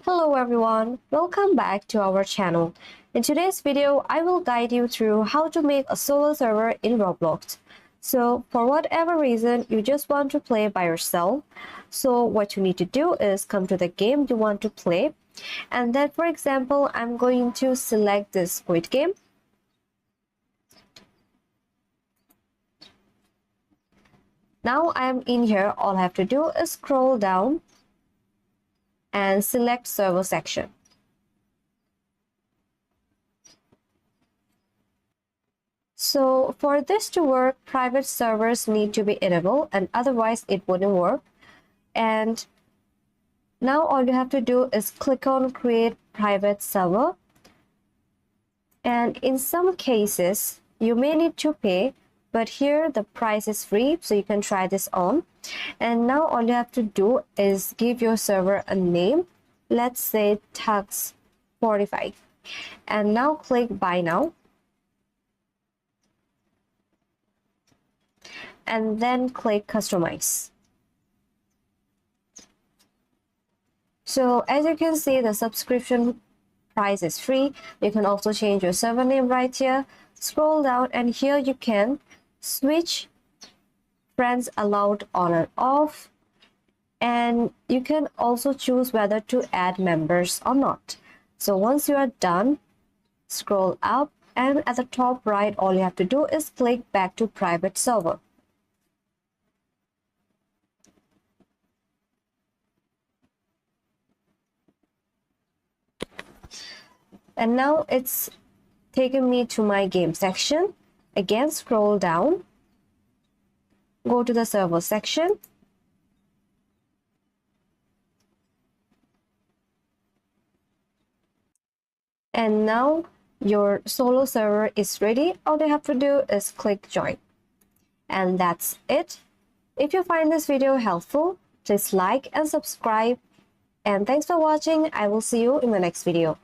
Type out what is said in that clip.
Hello everyone, welcome back to our channel. In today's video, I will guide you through how to make a solo server in Roblox. So for whatever reason you just want to play by yourself, so what you need to do is come to the game you want to play, and then for example I'm going to select this Squid Game. Now I am in here. All I have to do is scroll down and select server section. So for this to work, private servers need to be enabled, and otherwise it wouldn't work. And now all you have to do is click on create private server, and in some cases you may need to pay, but here the price is free, so you can try this on. And now all you have to do is give your server a name. Let's say Tux 45, and now click buy now, and then click customize. So as you can see, the subscription price is free. You can also change your server name right here. Scroll down, and here you can switch friends allowed on and off, and you can also choose whether to add members or not. So once you are done, scroll up, and at the top right all you have to do is click back to private server. And now it's taken me to my game section. Again, scroll down, go to the server section, and now your solo server is ready. All you have to do is click join, and that's it. If you find this video helpful, please like and subscribe, and thanks for watching. I will see you in the next video.